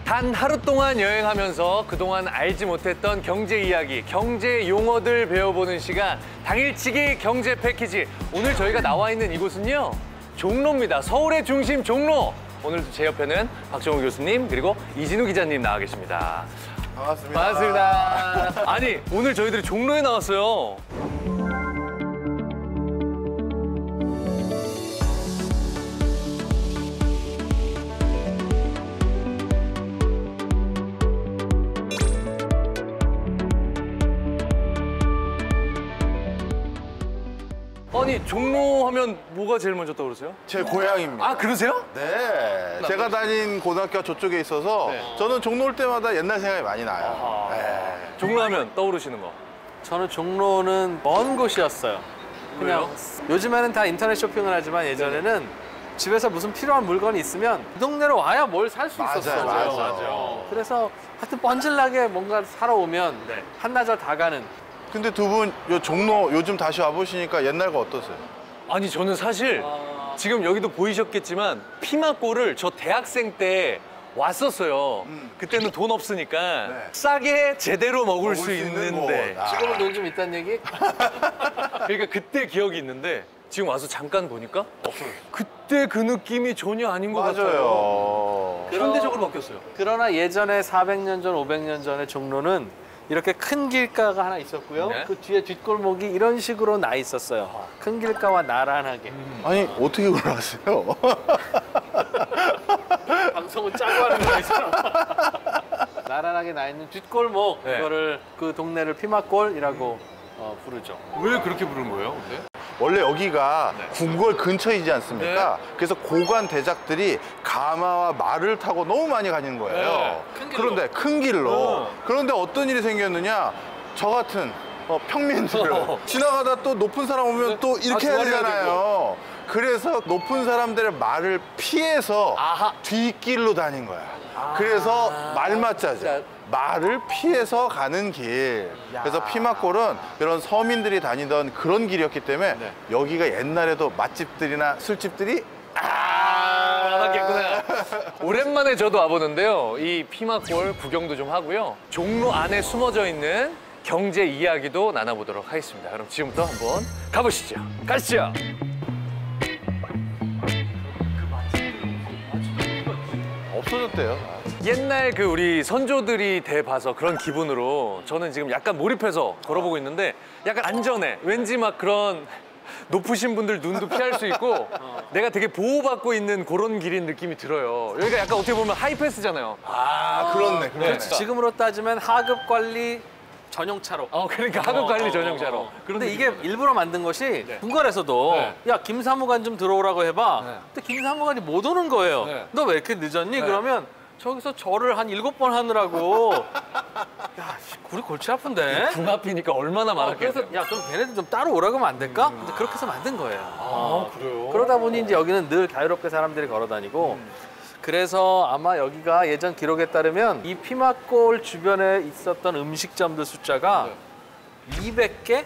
단 하루 동안 여행하면서 그동안 알지 못했던 경제 이야기, 경제 용어들 배워보는 시간, 당일치기 경제 패키지. 오늘 저희가 나와 있는 이곳은요, 종로입니다. 서울의 중심 종로. 오늘도 제 옆에는 박정우 교수님 그리고 이진우 기자님 나와 계십니다. 반갑습니다. 반갑습니다. 아니, 오늘 저희들이 종로에 나왔어요. 아니, 종로 하면 뭐가 제일 먼저 떠오르세요? 제 고향입니다. 아, 그러세요? 네. 제가 다닌 고등학교가 저쪽에 있어서 저는 종로 올 때마다 옛날 생각이 많이 나요. 네. 종로 하면 떠오르시는 거. 저는 종로는 먼 곳이었어요. 그냥 요즘에는 다 인터넷 쇼핑을 하지만 예전에는 집에서 무슨 필요한 물건이 있으면 이 동네로 와야 뭘 살 수 있었어요. 맞아요. 그래서 하여튼 뻔질나게 뭔가 사러 오면 한나절 다 가는. 근데 두 분 요 종로 요즘 다시 와보시니까 옛날과 어떠세요? 아니, 저는 사실 지금 여기도 보이셨겠지만 피마골을 저 대학생 때 왔었어요. 그때는 돈 없으니까 네. 싸게 제대로 먹을 수 있는데. 곳. 지금은 돈 좀 있다는 얘기? 그러니까 그때 기억이 있는데 지금 와서 잠깐 보니까 그때 그 느낌이 전혀 아닌 것 같아요. 맞아요. 현대적으로 바뀌었어요. 그러나 예전에 400년 전, 500년 전에 종로는 이렇게 큰 길가가 하나 있었고요. 네. 그 뒤에 뒷골목이 이런 식으로 나 있었어요. 큰 길가와 나란하게. 아니 어떻게 그걸 아세요? 방송은 짜고 하는 거야, 이 사람. 나란하게 나 있는 뒷골목, 네. 이거를 그 동네를 피마골이라고 부르죠. 왜 그렇게 부른 거예요, 근데? 원래 여기가 궁궐 근처이지 않습니까? 네. 그래서 고관 대작들이 가마와 말을 타고 너무 많이 가는 거예요. 네. 큰 길로. 그런데 큰 길로. 그런데 어떤 일이 생겼느냐? 저 같은 평민들 지나가다 또 높은 사람 오면 또 이렇게 해야 도와줘야 되잖아요. 그래서 높은 사람들의 말을 피해서 뒷길로 다닌 거야. 그래서 말맞자죠. 말을 피해서 가는 길. 그래서 피마골은 이런 서민들이 다니던 그런 길이었기 때문에 여기가 옛날에도 맛집들이나 술집들이 하겠구나. 오랜만에 저도 와보는데요. 이 피마골 구경도 좀 하고요. 종로 안에 숨어져 있는 경제 이야기도 나눠보도록 하겠습니다. 그럼 지금부터 한번 가보시죠. 가시죠. 없어졌대요. 옛날 그 우리 선조들이 대 봐서 그런 기분으로 저는 지금 약간 몰입해서 걸어보고 있는데 약간 안전해. 왠지 막 그런 높으신 분들 눈도 피할 수 있고 내가 되게 보호받고 있는 그런 길인 느낌이 들어요. 여기가 약간 어떻게 보면 하이패스잖아요. 그렇네. 그렇지. 지금으로 따지면 하급 관리 전용차로. 그러니까 하급 관리 전용차로. 근데 이게 일부러 만든 것이 궁궐에서도 야, 김사무관 좀 들어오라고 해봐. 근데 김사무관이 못 오는 거예요. 너 왜 이렇게 늦었니? 그러면 저기서 절을 한 7번 하느라고. 야, 우리 골치 아픈데? 궁 앞이니까 얼마나 많았겠어요. 그래서 야, 그럼 걔네들 좀 따로 오라고 하면 안 될까? 근데 그렇게 해서 만든 거예요. 그래요? 그러다 보니 이제 여기는 늘 자유롭게 사람들이 걸어 다니고 그래서 아마 여기가 예전 기록에 따르면 이 피마골 주변에 있었던 음식점들 숫자가 200개?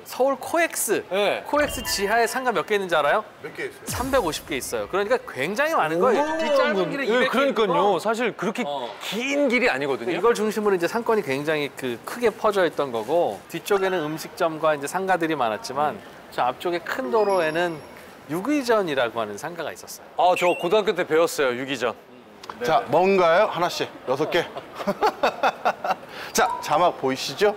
서울 코엑스. 코엑스 지하에 상가 몇 개 있는지 알아요? 몇 개 있어요? 350개 있어요. 그러니까 굉장히 많은 거예요. 이 짧은 길에 200개. 그러니까요. 사실 그렇게 긴 길이 아니거든요. 이걸 중심으로 이제 상권이 굉장히 크게 퍼져 있던 거고 뒤쪽에는 음식점과 이제 상가들이 많았지만 저 앞쪽에 큰 도로에는 유기전이라고 하는 상가가 있었어요. 저 고등학교 때 배웠어요, 유기전. 자, 뭔가요? 하나씩 6개. 자, 자막 보이시죠?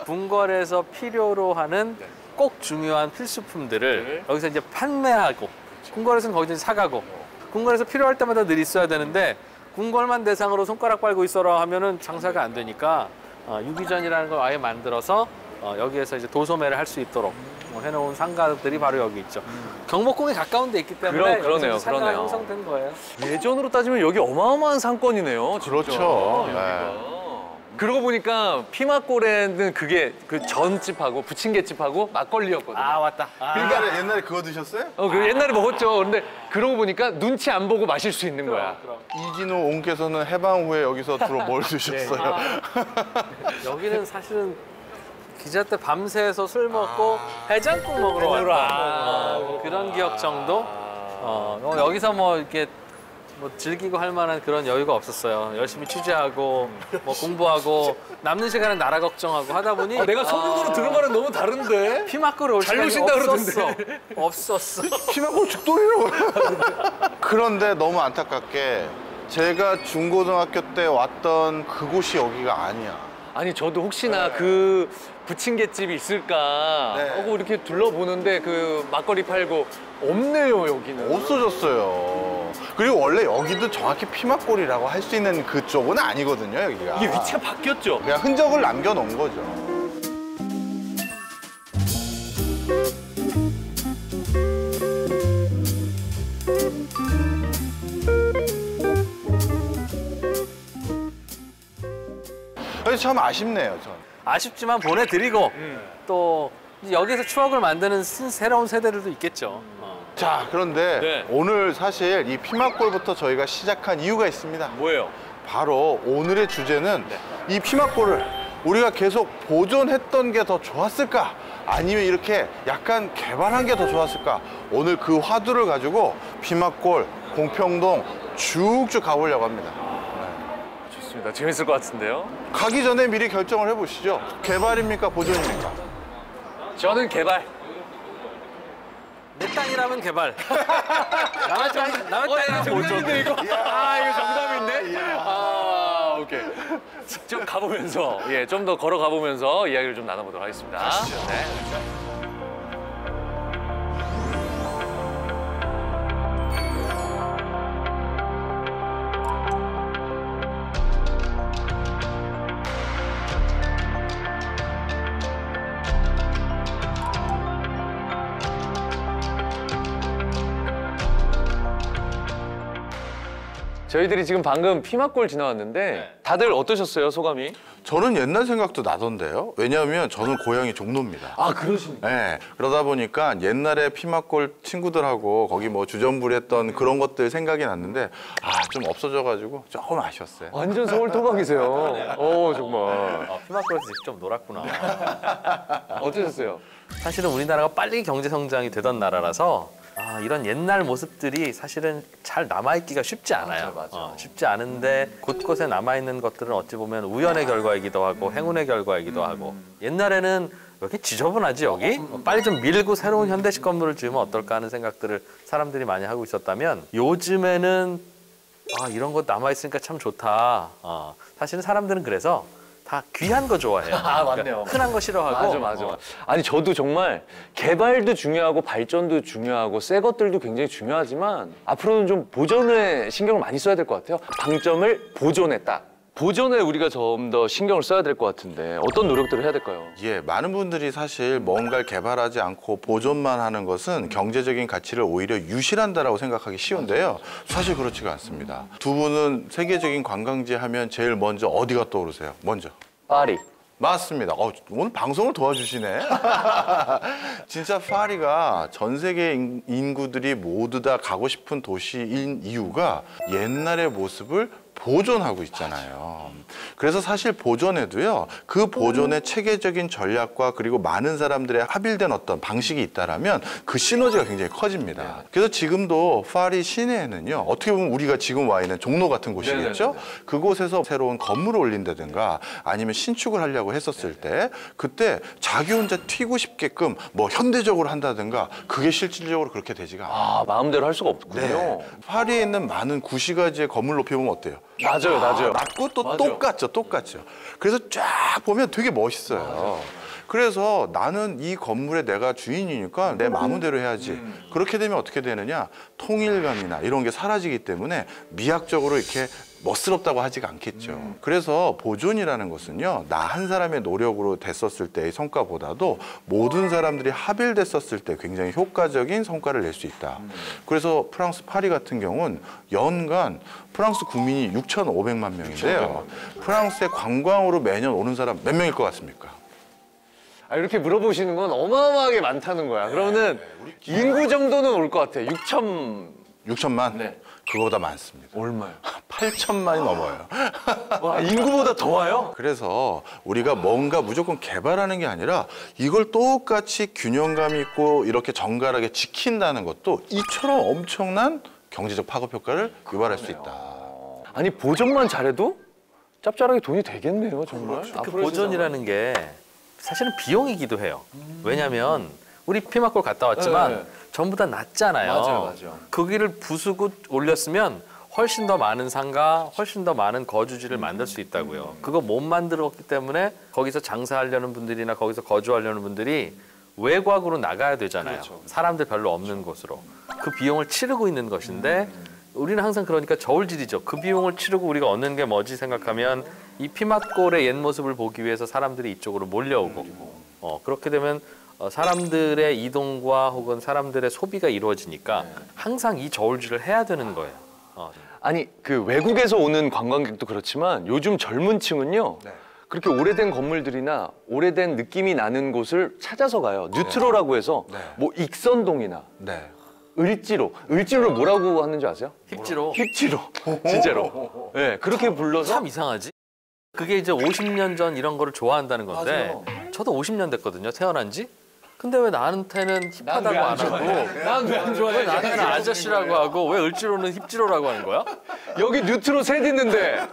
궁궐에서 필요로 하는 꼭 중요한 필수품들을 여기서 이제 판매하고 궁궐에서는 거기서 사가고 궁궐에서 필요할 때마다 늘 있어야 되는데 궁궐만 대상으로 손가락 빨고 있어라 하면은 장사가 안 되니까 유기전이라는 걸 아예 만들어서 여기에서 이제 도소매를 할 수 있도록 해놓은 상가들이 바로 여기 있죠. 경복궁에 가까운 데 있기 때문에 그러네요. 상가가 형성된 거예요. 예전으로 따지면 여기 어마어마한 상권이네요. 진짜. 그렇죠. 여기가. 그러고 보니까 피마골에는 그게 그 전집하고 부침개집하고 막걸리였거든요. 왔다. 옛날에 그거 드셨어요? 그 옛날에 먹었죠. 그런데 그러고 보니까 눈치 안 보고 마실 수 있는 거야. 이진우 옹께서는 해방 후에 여기서 주로 뭘 드셨어요? 여기는 사실은 기자 때 밤새서 술 먹고 해장국 먹으러 왔다. 그런 기억 정도? 여기서 뭐 이렇게 뭐 즐기고 할 만한 그런 여유가 없었어요. 열심히 취재하고 뭐 공부하고 남는 시간은 나라 걱정하고 하다 보니 내가 소문으로 들은 거랑 너무 다른데? 피막골을 올 잘 시간이 노신다 없었어. 그러던데. 없었어. 피막골 죽돌이라고. 그런데 너무 안타깝게 제가 중고등학교 때 왔던 그곳이 여기가 아니야. 아니 저도 혹시나 그 부침개집이 있을까 네. 하고 이렇게 둘러보는데 그 막걸리 팔고 없네요 여기는. 없어졌어요. 그리고 원래 여기도 정확히 피막골이라고 할 수 있는 그쪽은 아니거든요, 여기가. 이게 위치가 바뀌었죠? 그냥 흔적을 남겨놓은 거죠. 그래서 참 아쉽네요, 전. 아쉽지만 보내드리고 또 여기서 추억을 만드는 새로운 세대들도 있겠죠. 자, 그런데 네. 오늘 사실 이 피막골부터 저희가 시작한 이유가 있습니다. 뭐예요? 바로 오늘의 주제는 이 피막골을 우리가 계속 보존했던 게 더 좋았을까? 아니면 이렇게 약간 개발한 게 더 좋았을까? 오늘 그 화두를 가지고 피막골, 공평동 쭉쭉 가보려고 합니다. 좋습니다. 재밌을 것 같은데요? 가기 전에 미리 결정을 해보시죠. 개발입니까? 보존입니까? 저는 개발. 내 땅이라면 개발. 남의 땅이라면 보존. 이거. 이거 정답인데? 오케이. 좀 가보면서, 좀 더 걸어가 보면서 이야기를 좀 나눠보도록 하겠습니다. 네. 저희들이 지금 방금 피막골 지나왔는데 다들 어떠셨어요, 소감이? 저는 옛날 생각도 나던데요. 왜냐하면 저는 고향이 종로입니다. 아, 그러십니까? 네, 그러다 보니까 옛날에 피막골 친구들하고 거기 뭐 주전부리했던 그런 것들 생각이 났는데 좀 없어져가지고 조금 아쉬웠어요. 완전 서울 토박이세요. 정말. 피막골에서 직접 놀았구나. 어떠셨어요? 사실은 우리나라가 빨리 경제 성장이 되던 나라라서 이런 옛날 모습들이 사실은 잘 남아있기가 쉽지 않아요. 맞아. 쉽지 않은데 곳곳에 남아있는 것들은 어찌 보면 우연의 결과이기도 하고 행운의 결과이기도 하고 옛날에는 왜 이렇게 지저분하지 여기? 빨리 좀 밀고 새로운 현대식 건물을 지으면 어떨까 하는 생각들을 사람들이 많이 하고 있었다면 요즘에는 이런 거 남아있으니까 참 좋다. 사실은 사람들은 그래서 다 귀한 거 좋아해요. 맞네요. 그러니까 흔한 거 싫어하고. 맞아. 아니 저도 정말 개발도 중요하고 발전도 중요하고 새 것들도 굉장히 중요하지만 앞으로는 좀 보존에 신경을 많이 써야 될 것 같아요. 방점을 보존했다. 보존에 우리가 좀 더 신경을 써야 될 것 같은데 어떤 노력들을 해야 될까요? 많은 분들이 사실 뭔가를 개발하지 않고 보존만 하는 것은 경제적인 가치를 오히려 유실한다라고 생각하기 쉬운데요. 사실 그렇지가 않습니다. 두 분은 세계적인 관광지 하면 제일 먼저 어디가 떠오르세요? 먼저. 파리. 맞습니다. 오늘 방송을 도와주시네. 진짜 파리가 전 세계 인구들이 모두 다 가고 싶은 도시인 이유가 옛날의 모습을 보존하고 있잖아요. 그래서 사실 보존에도요, 그 보존의 체계적인 전략과 그리고 많은 사람들의 합일된 어떤 방식이 있다라면 그 시너지가 굉장히 커집니다. 그래서 지금도 파리 시내에는요, 어떻게 보면 우리가 지금 와 있는 종로 같은 곳이겠죠? 그곳에서 새로운 건물을 올린다든가 아니면 신축을 하려고 했었을 때 그때 자기 혼자 튀고 싶게끔 뭐 현대적으로 한다든가 그게 실질적으로 그렇게 되지가 않아요. 마음대로 할 수가 없군요. 파리에 있는 많은 구시가지의 건물 높이 보면 어때요? 맞아요. 낮고 또 똑같죠. 그래서 쫙 보면 되게 멋있어요. 그래서 나는 이 건물의 내가 주인이니까 내 마음대로 해야지. 그렇게 되면 어떻게 되느냐? 통일감이나 이런 게 사라지기 때문에 미학적으로 이렇게 멋스럽다고 하지가 않겠죠. 그래서 보존이라는 것은요, 나 한 사람의 노력으로 됐었을 때의 성과보다도 모든 사람들이 합일됐었을 때 굉장히 효과적인 성과를 낼 수 있다. 그래서 프랑스 파리 같은 경우는 연간 프랑스 국민이 6,500만 명인데요. 프랑스에 관광으로 매년 오는 사람 몇 명일 것 같습니까? 이렇게 물어보시는 건 어마어마하게 많다는 거야. 그러면은 인구 정도는 올 것 같아. 6천만? 네. 그거보다 많습니다. 얼마요? 8천만이 넘어요. 와, 인구보다 더 와요? 그래서 우리가 뭔가 무조건 개발하는 게 아니라 이걸 똑같이 균형감 있고 이렇게 정갈하게 지킨다는 것도 이처럼 엄청난 경제적 파급 효과를 유발할 수 있다. 아니 보존만 잘해도 짭짤하게 돈이 되겠네요, 정말. 그 보존이라는 게 사실은 비용이기도 해요. 왜냐하면 우리 피막골 갔다 왔지만 네. 전부 다 낮잖아요. 맞아요. 거기를 부수고 올렸으면 훨씬 더 많은 상가, 훨씬 더 많은 거주지를 만들 수 있다고요. 그거 못 만들었기 때문에 거기서 장사하려는 분들이나 거기서 거주하려는 분들이 외곽으로 나가야 되잖아요. 사람들 별로 없는 곳으로. 그 비용을 치르고 있는 것인데 우리는 항상 그러니까 저울질이죠. 그 비용을 치르고 우리가 얻는 게 뭐지 생각하면 이 피막골의 옛 모습을 보기 위해서 사람들이 이쪽으로 몰려오고 그렇게 되면 사람들의 이동과 혹은 사람들의 소비가 이루어지니까 항상 이 저울질을 해야 되는 거예요. 아니 그 외국에서 오는 관광객도 그렇지만 요즘 젊은 층은요. 그렇게 오래된 건물들이나 오래된 느낌이 나는 곳을 찾아서 가요. 뉴트로라고 해서 뭐 익선동이나 을지로를 뭐라고 하는 줄 아세요? 힙지로. 힙지로. 진짜로. 네, 그렇게 불러서 참 이상하지? 그게 이제 50년 전 이런 거를 좋아한다는 건데 저도 50년 됐거든요, 태어난 지. 근데 왜 나한테는 힙하다고 안 하고 난 왜 안 좋아해? 왜 나한테는 아저씨라고 하고 왜 을지로는 힙지로라고 하는 거야? 여기 뉴트로 셋 있는데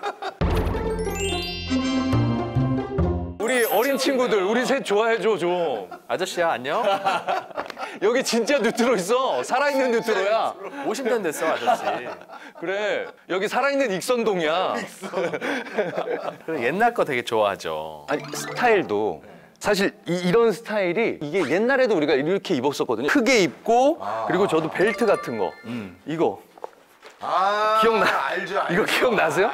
우리 어린 친구들 우리 셋 좋아해줘 좀. 아저씨야 안녕? 여기 진짜 뉴트로 있어. 살아있는 뉴트로야. 50년 됐어 아저씨. 그래 여기 살아있는 익선동이야. 그래, 옛날 거 되게 좋아하죠. 아니 스타일도 사실 이런 스타일이 이게 옛날에도 우리가 이렇게 입었었거든요. 크게 입고 그리고 저도 벨트 같은 거 이거 기억나? 알죠. 이거 기억나세요?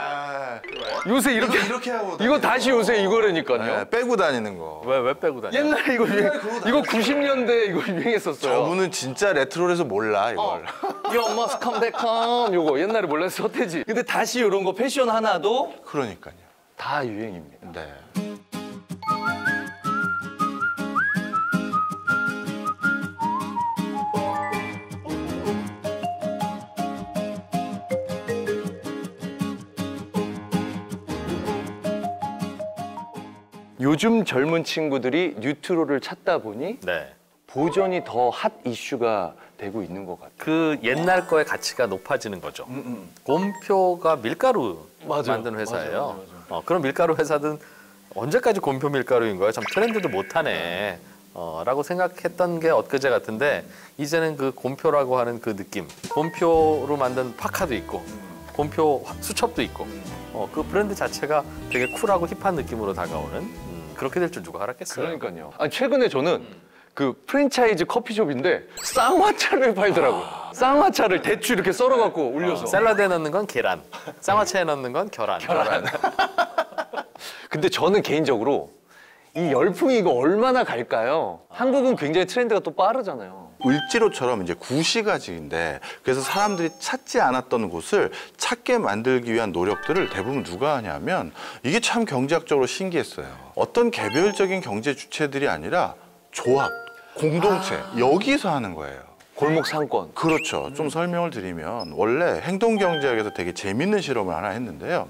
요새 이렇게 하고 이거 다시 요새 이거라니까요. 빼고 다니는 거. 왜 빼고 다녀? 옛날에 이거 90년대 이거 유행했었어요. 저분은 진짜 레트로라서 몰라 이걸. You must come back home. 요거 옛날에 몰랐어 서태지. 근데 다시 이런 거 패션 하나도 그러니까요. 다 유행입니다. 네. 요즘 젊은 친구들이 뉴트로를 찾다 보니 네. 보존이 더 핫 이슈가 되고 있는 것 같아요. 그 옛날 거의 가치가 높아지는 거죠. 곰표가 밀가루 만드는 회사예요. 그런 밀가루 회사든 언제까지 곰표 밀가루인 거예요? 참 트렌드도 못하네. 라고 생각했던 게 엊그제 같은데 이제는 그 곰표라고 하는 그 느낌, 곰표로 만든 파카도 있고 곰표 수첩도 있고 그 브랜드 자체가 되게 쿨하고 힙한 느낌으로 다가오는 그렇게 될 줄 누가 알았겠어요. 그러니까요. 아니, 최근에 저는 그 프랜차이즈 커피숍인데 쌍화차를 팔더라고요. 쌍화차를 대추 이렇게 썰어갖고 올려서. 샐러드에 넣는 건 계란, 쌍화차에 넣는 건 계란. 근데 저는 개인적으로 이 열풍이 이거 얼마나 갈까요? 한국은 굉장히 트렌드가 또 빠르잖아요. 을지로처럼 이제 구시가지인데 그래서 사람들이 찾지 않았던 곳을 찾게 만들기 위한 노력들을 대부분 누가 하냐면 이게 참 경제학적으로 신기했어요. 어떤 개별적인 경제 주체들이 아니라 조합, 공동체 여기서 하는 거예요. 골목 상권. 그렇죠. 좀 설명을 드리면 원래 행동경제학에서 되게 재밌는 실험을 하나 했는데요.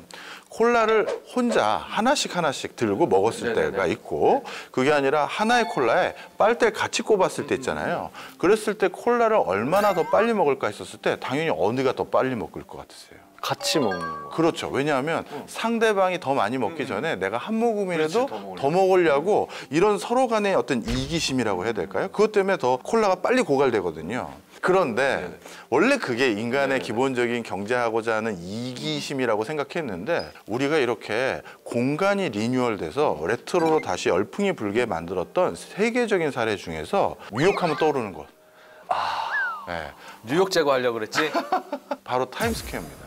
콜라를 혼자 하나씩 들고 먹었을 때가 있고 그게 아니라 하나의 콜라에 빨대를 같이 꼽았을 때 있잖아요. 그랬을 때 콜라를 얼마나 더 빨리 먹을까 했었을 때 당연히 어느가 더 빨리 먹을 것 같으세요? 같이 먹는 거. 그렇죠. 왜냐하면 상대방이 더 많이 먹기 전에 내가 한 모금이라도 더 먹으려고 이런 서로 간의 어떤 이기심이라고 해야 될까요? 그것 때문에 더 콜라가 빨리 고갈되거든요. 그런데 원래 그게 인간의 기본적인 경제하고자 하는 이기심이라고 생각했는데 우리가 이렇게 공간이 리뉴얼돼서 레트로로 다시 열풍이 불게 만들었던 세계적인 사례 중에서 뉴욕하면 떠오르는 곳. 네. 뉴욕 제거하려고 그랬지? 바로 타임스퀘어입니다.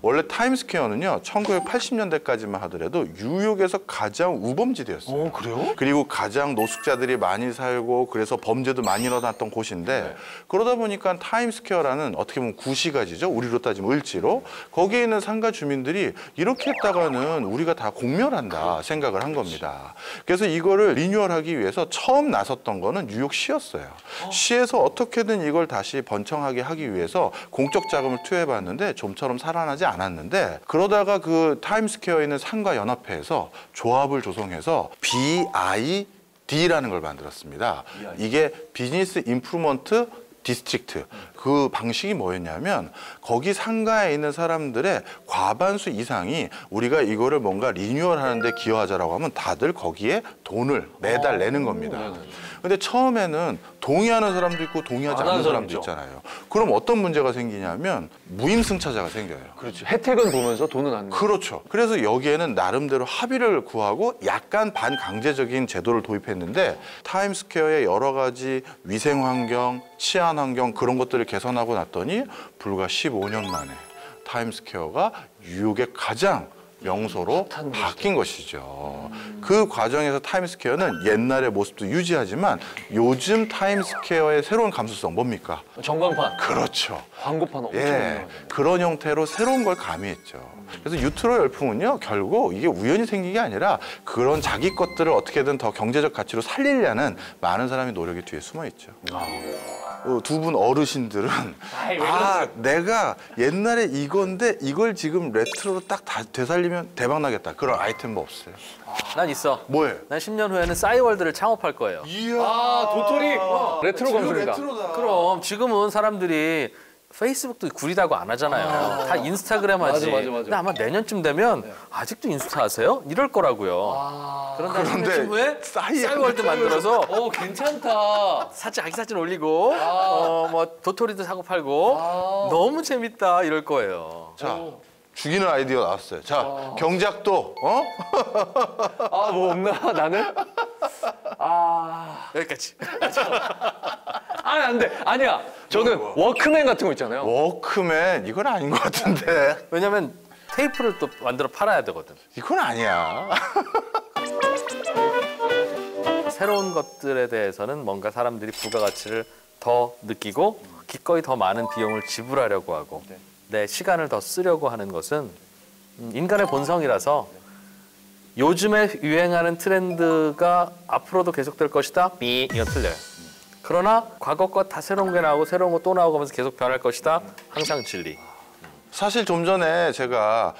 원래 타임스퀘어는요 1980년대까지만 하더라도 뉴욕에서 가장 우범지대였어요. 그래요? 그리고 가장 노숙자들이 많이 살고 그래서 범죄도 많이 일어났던 곳인데 그러다 보니까 타임스퀘어라는 어떻게 보면 구시가지죠. 우리로 따지면 을지로 거기에 있는 상가 주민들이 이렇게 했다가는 우리가 다 공멸한다 생각을 한 겁니다. 그래서 이거를 리뉴얼하기 위해서 처음 나섰던 거는 뉴욕시였어요. 시에서 어떻게든 이걸 다시 번창하게 하기 위해서 공적 자금을 투여해봤는데 좀처럼 살아나지 않았는데 그러다가 그 타임스퀘어에 있는 상가 연합회에서 조합을 조성해서 BID라는 걸 만들었습니다. 이게 비즈니스 임프루먼트 디스트릭트. 그 방식이 뭐였냐면 거기 상가에 있는 사람들의 과반수 이상이 우리가 이거를 뭔가 리뉴얼하는 데 기여하자라고 하면 다들 거기에 돈을 매달 내는 겁니다. 근데 처음에는 동의하는 사람도 있고 동의하지 않는 사람도 있잖아요. 그럼 어떤 문제가 생기냐면 무임승차자가 생겨요. 그렇죠. 혜택은 보면서 돈은 안 내고. 그렇죠. 그래서 여기에는 나름대로 합의를 구하고 약간 반강제적인 제도를 도입했는데 타임스퀘어의 여러 가지 위생 환경, 치안 환경 그런 것들을 개선하고 났더니 불과 15년 만에 타임스퀘어가 뉴욕의 가장 명소로 바뀐 것이죠. 그 과정에서 타임스퀘어는 옛날의 모습도 유지하지만 요즘 타임스퀘어의 새로운 감수성 뭡니까? 전광판. 그렇죠. 광고판 엄청 예, 유명하잖아요. 그런 형태로 새로운 걸 가미했죠. 그래서 유트로 열풍은요, 결국 이게 우연히 생긴 게 아니라 그런 자기 것들을 어떻게든 더 경제적 가치로 살리려는 많은 사람의 노력이 뒤에 숨어 있죠. 두 분 어르신들은 내가 옛날에 이건데 이걸 지금 레트로로 딱 되살리면 대박 나겠다. 그런 아이템 뭐 없어요? 난 있어. 뭐예요? 난 10년 후에는 싸이월드를 창업할 거예요. 이야. 도토리. 레트로 감성이다. 그럼 지금은 사람들이 페이스북도 구리다고 안 하잖아요. 다 인스타그램 하지. 맞아. 근데 아마 내년쯤 되면 아직도 인스타 하세요? 이럴 거라고요. 그런데 10년 후에 싸이월드 만들어서 괜찮다. 자기 사진 올리고 뭐 도토리도 사고 팔고 너무 재밌다 이럴 거예요. 자, 죽이는 아이디어 나왔어요. 자, 경작도, 뭐 없나? 나는? 여기까지. 안 돼. 아니야. 저는 워크맨 같은 거 있잖아요. 워크맨, 이건 아닌 것 같은데. 왜냐면 테이프를 또 만들어 팔아야 되거든. 이건 아니야. 새로운 것들에 대해서는 뭔가 사람들이 부가가치를 더 느끼고 기꺼이 더 많은 비용을 지불하려고 하고 내 시간을 더 쓰려고 하는 것은 인간의 본성이라서 요즘에 유행하는 트렌드가 앞으로도 계속될 것이다? 이건 틀려요. 그러나 과거 것 다 새로운 게 나오고 새로운 거 또 나오고 하면서 계속 변할 것이다? 항상 진리. 사실 좀 전에 제가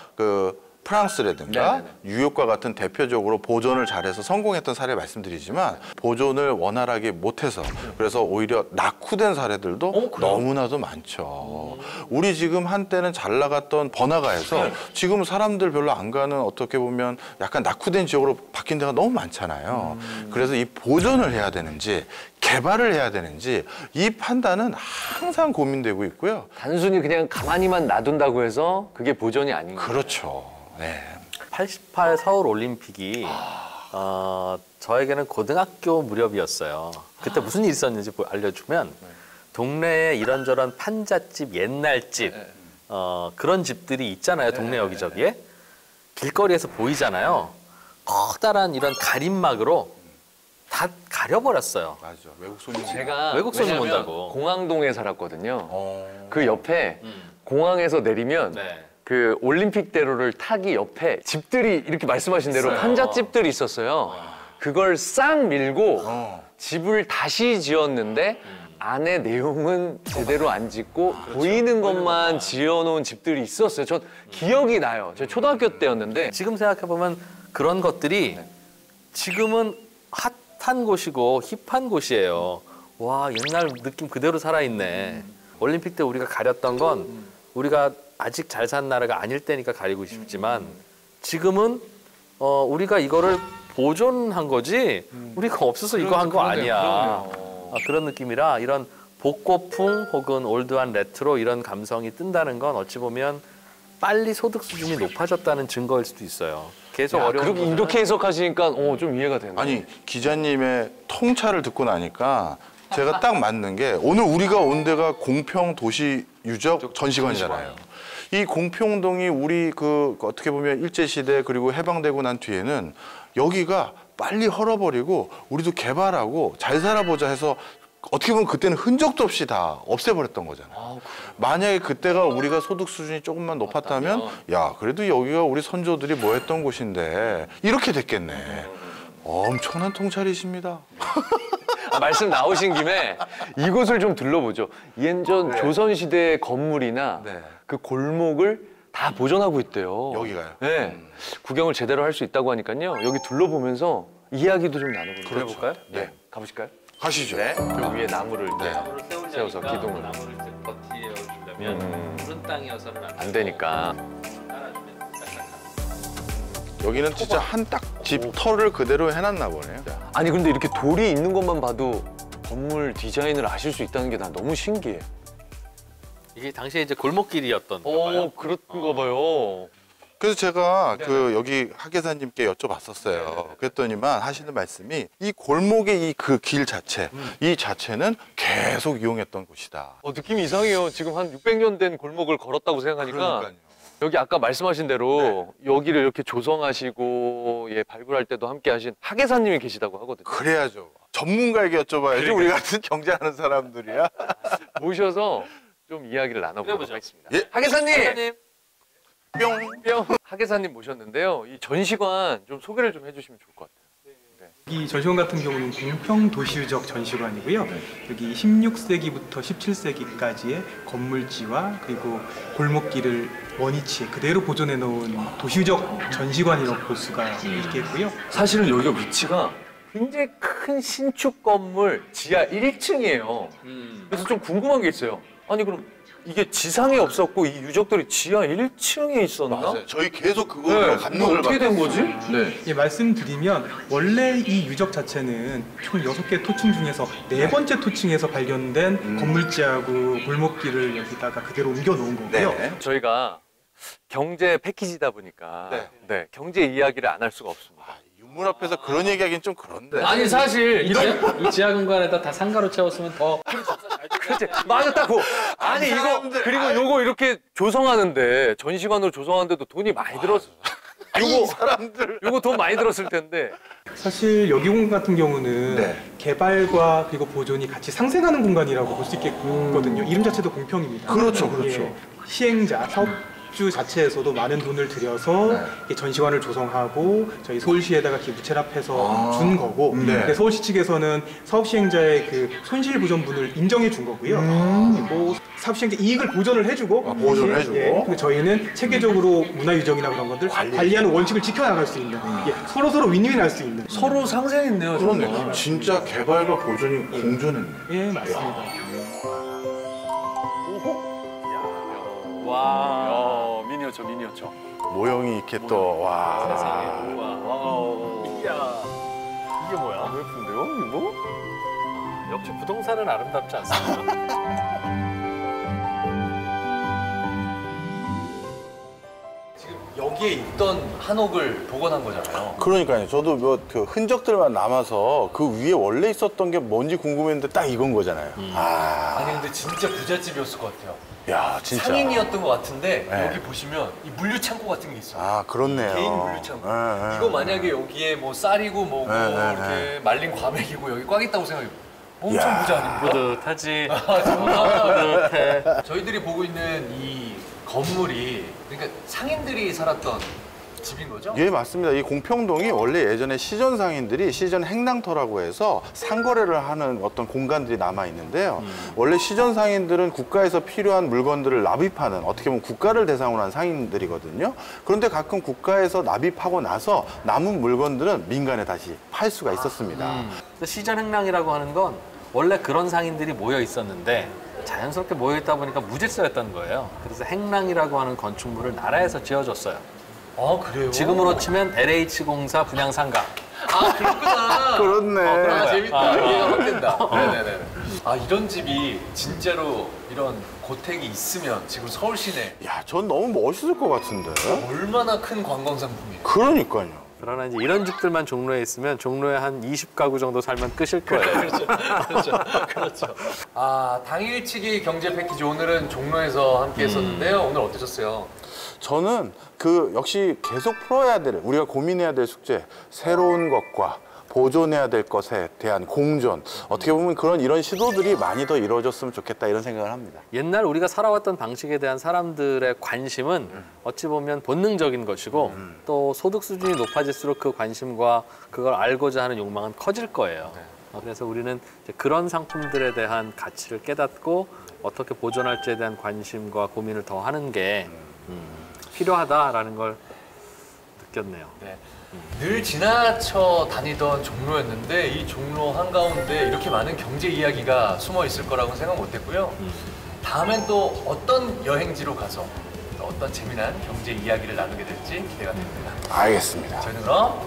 프랑스라든가 네네네. 뉴욕과 같은 대표적으로 보존을 잘해서 성공했던 사례 말씀드리지만 보존을 원활하게 못해서 그래서 오히려 낙후된 사례들도 너무나도 많죠. 우리 지금 한때는 잘 나갔던 번화가에서 지금 사람들 별로 안 가는 어떻게 보면 약간 낙후된 지역으로 바뀐 데가 너무 많잖아요. 그래서 이 보존을 해야 되는지 개발을 해야 되는지 이 판단은 항상 고민되고 있고요. 단순히 그냥 가만히만 놔둔다고 해서 그게 보존이 아닌 거예요. 그렇죠. 네. 88 서울 올림픽이 저에게는 고등학교 무렵이었어요. 그때 무슨 일이 있었는지 알려주면 동네에 이런저런 판잣집, 옛날집 그런 집들이 있잖아요. 동네 여기저기에. 길거리에서 보이잖아요. 커다란 이런 가림막으로 다 가려버렸어요. 맞아. 외국 손님. 제가 외국 손님 왜냐면 온다고. 공항동에 살았거든요. 그 옆에 공항에서 내리면 네. 그 올림픽대로를 타기 옆에 집들이 이렇게 말씀하신 대로 있어요. 판잣집들이 있었어요. 그걸 싹 밀고 집을 다시 지었는데 안에 내용은 제대로 안 짓고 보이는 것만 지어놓은 집들이 있었어요. 전 기억이 나요. 저 초등학교 때였는데 지금 생각해보면 그런 것들이 지금은 핫한 곳이고 힙한 곳이에요. 와, 옛날 느낌 그대로 살아있네. 올림픽 때 우리가 가렸던 건 우리가 아직 잘 산 나라가 아닐 때니까 가리고 싶지만 지금은 우리가 이거를 보존한 거지 우리가 없어서 이거 한 거 아니야. 그런 느낌이라 이런 복고풍 혹은 올드한 레트로 이런 감성이 뜬다는 건 어찌 보면 빨리 소득 수준이 높아졌다는 증거일 수도 있어요. 계속 어려운 그렇게 거는 이렇게 해석하시니까 좀 이해가 되네. 아니 기자님의 통찰을 듣고 나니까 제가 딱 맞는 게 오늘 우리가 온 데가 공평 도시 유적 전시관이잖아요. 이 공평동이 우리 어떻게 보면 일제시대 그리고 해방되고 난 뒤에는 여기가 빨리 헐어버리고 우리도 개발하고 잘 살아보자 해서 어떻게 보면 그때는 흔적도 없이 다 없애버렸던 거잖아요. 만약에 그때가 우리가 소득 수준이 조금만 높았다면 야 그래도 여기가 우리 선조들이 뭐 했던 곳인데 이렇게 됐겠네. 엄청난 통찰이십니다. 말씀 나오신 김에 이곳을 좀 둘러보죠. 옛전 조선시대 건물이나 그 골목을 다 보존하고 있대요. 여기가요? 네. 구경을 제대로 할 수 있다고 하니까요. 여기 둘러보면서 이야기도 좀 나눠보죠. 그래볼까요? 네. 가보실까요? 가시죠. 네. 저 위에 나무를. 네. 세울 세워서 기둥을. 나무를 이제 더 뒤에 주려면 푸른 땅이어서는 안 되니까. 깔아주면 딱딱한. 여기는 진짜 한 딱 집 털을 그대로 해놨나 보네요. 아니 근데 이렇게 돌이 있는 것만 봐도 건물 디자인을 아실 수 있다는 게 난 너무 신기해. 이게 당시에 이제 골목길이었던 거예요. 그런가 봐요. 그래서 제가 그 여기 학예사님께 여쭤봤었어요. 그랬더니만 하시는 말씀이 이 골목의 이 그 길 자체, 이 자체는 계속 이용했던 곳이다. 느낌이 이상해요. 지금 한 600년 된 골목을 걸었다고 생각하니까 여기 아까 말씀하신 대로 여기를 이렇게 조성하시고 발굴할 때도 함께 하신 학예사님이 계시다고 하거든요. 그래야죠. 전문가에게 여쭤봐야지 우리 같은 경제하는 사람들이야. 모셔서 좀 이야기를 나눠보도록 해보죠. 하겠습니다. 예. 학예사님! 뿅. 뿅! 학예사님 모셨는데요. 이 전시관 좀 소개를 좀 해주시면 좋을 것 같아요. 이 전시관 같은 경우는 공평 도시유적 전시관이고요. 여기 16세기부터 17세기까지의 건물지와 그리고 골목길을 원위치에 그대로 보존해 놓은 도시유적 전시관이라고 볼 수가 있겠고요. 사실은 여기가 위치가 굉장히 큰 신축 건물 지하 1층이에요. 그래서 좀 궁금한 게 있어요. 아니 그럼 이게 지상에 없었고 이 유적들이 지하 1층에 있었나? 맞아요. 저희 계속 그거를 이거 감동을 어떻게 된 거지? 네. 예, 말씀드리면 원래 이 유적 자체는 총 6개 토층 중에서 4번째 토층에서 발견된 건물지하고 골목길을 여기다가 그대로 옮겨 놓은 거고요. 네. 저희가 경제 패키지다 보니까 경제 이야기를 안 할 수가 없습니다. 유물 앞에서 그런 얘기하기는 좀 그런데. 아니 사실 이 지하 공간에다 다 상가로 채웠으면 더 그렇지 맞았다고. 아니 이거 사람들, 그리고 요거 이렇게 조성하는데 전시관으로 조성하는데도 돈이 많이 들었어. 이 사람들. 요거 돈 많이 들었을 텐데. 사실 여기 공간 같은 경우는 네. 개발과 그리고 보존이 같이 상생하는 공간이라고 볼 수 있겠거든요. 이름 자체도 공평입니다. 그렇죠, 그렇죠. 예, 시행자, 사업주 자체에서도 많은 돈을 들여서 이 전시관을 조성하고 저희 서울시에다가 기부 체납해서 준 거고 근데 서울시 측에서는 사업 시행자의 그 손실 보전분을 인정해 준 거고요. 그리고 사업 시행자 이익을 보전을 해주고 보존을 해주고. 그리고 저희는 체계적으로 문화유적이나 그런 것들 관리하는 원칙을 지켜나갈 수 있는 서로 윈윈할 수 있는 서로 상생했네요. 그러네. 진짜 개발과 보존이 공존했네. 예 맞습니다. 와. 미니어처. 모형이 이렇게 또 와. 세상에. 이야. 이게 뭐야? 너무 예쁜데요, 이거? 역시 부동산은 아름답지 않습니까? 지금 여기에 있던 한옥을 복원한 거잖아요. 그러니까요. 저도 뭐 그 흔적들만 남아서 그 위에 원래 있었던 게 뭔지 궁금했는데 딱 이건 거잖아요. 아니 근데 진짜 부잣집이었을 것 같아요. 야, 진짜. 상인이었던 것 같은데 네. 여기 보시면 이 물류 창고 같은 게 있어요. 아, 그렇네요. 개인 물류 창고. 네. 이거 만약에 여기에 뭐 쌀이고 뭐고 네. 이렇게 말린 과메기고 여기 꽉 있다고 생각해. 엄청 야. 부자 아닙니까? 뿌듯하지. 뿌듯해. 저희들이 보고 있는 이 건물이 그러니까 상인들이 살았던 집인 거죠? 예, 맞습니다. 이 공평동이 원래 예전에 시전 상인들이 시전 행랑터라고 해서 상거래를 하는 어떤 공간들이 남아 있는데요. 원래 시전 상인들은 국가에서 필요한 물건들을 납입하는 어떻게 보면 국가를 대상으로 한 상인들이거든요. 그런데 가끔 국가에서 납입하고 나서 남은 물건들은 민간에 다시 팔 수가 있었습니다. 시전 행랑이라고 하는 건 원래 그런 상인들이 모여 있었는데 자연스럽게 모여 있다 보니까 무질서였던 거예요. 그래서 행랑이라고 하는 건축물을 나라에서 지어줬어요. 아 그래요? 지금으로 치면 LH공사 분양상가. 아 그렇구나. 그렇네. 아 재밌다. 이해가 확 된다. 네네네. 아 이런 집이 진짜로 이런 고택이 있으면 지금 서울 시내 야, 전 너무 멋있을 것 같은데. 얼마나 큰 관광 상품이에요. 그러니까요. 그러나 이제 이런 집들만 종로에 있으면 종로에 한 20가구 정도 살면 끝일 거예요. 그렇죠. 아 당일치기 경제 패키지 오늘은 종로에서 함께 했었는데요. 오늘 어떠셨어요? 저는 그 역시 계속 풀어야 될, 우리가 고민해야 될 숙제, 새로운 것과 보존해야 될 것에 대한 공존, 어떻게 보면 이런 시도들이 많이 더 이루어졌으면 좋겠다 이런 생각을 합니다. 옛날 우리가 살아왔던 방식에 대한 사람들의 관심은 어찌 보면 본능적인 것이고 또 소득 수준이 높아질수록 그 관심과 그걸 알고자 하는 욕망은 커질 거예요. 그래서 우리는 이제 그런 상품들에 대한 가치를 깨닫고 어떻게 보존할지에 대한 관심과 고민을 더 하는 게 필요하다라는 걸 느꼈네요. 네. 늘 지나쳐 다니던 종로였는데 이 종로 한가운데 이렇게 많은 경제 이야기가 숨어 있을 거라고는 생각 못했고요. 다음엔 또 어떤 여행지로 가서 어떤 재미난 경제 이야기를 나누게 될지 기대가 됩니다. 알겠습니다. 저희는 그럼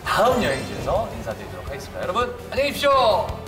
다음 여행지에서 인사드리도록 하겠습니다. 여러분 안녕히 계십시오.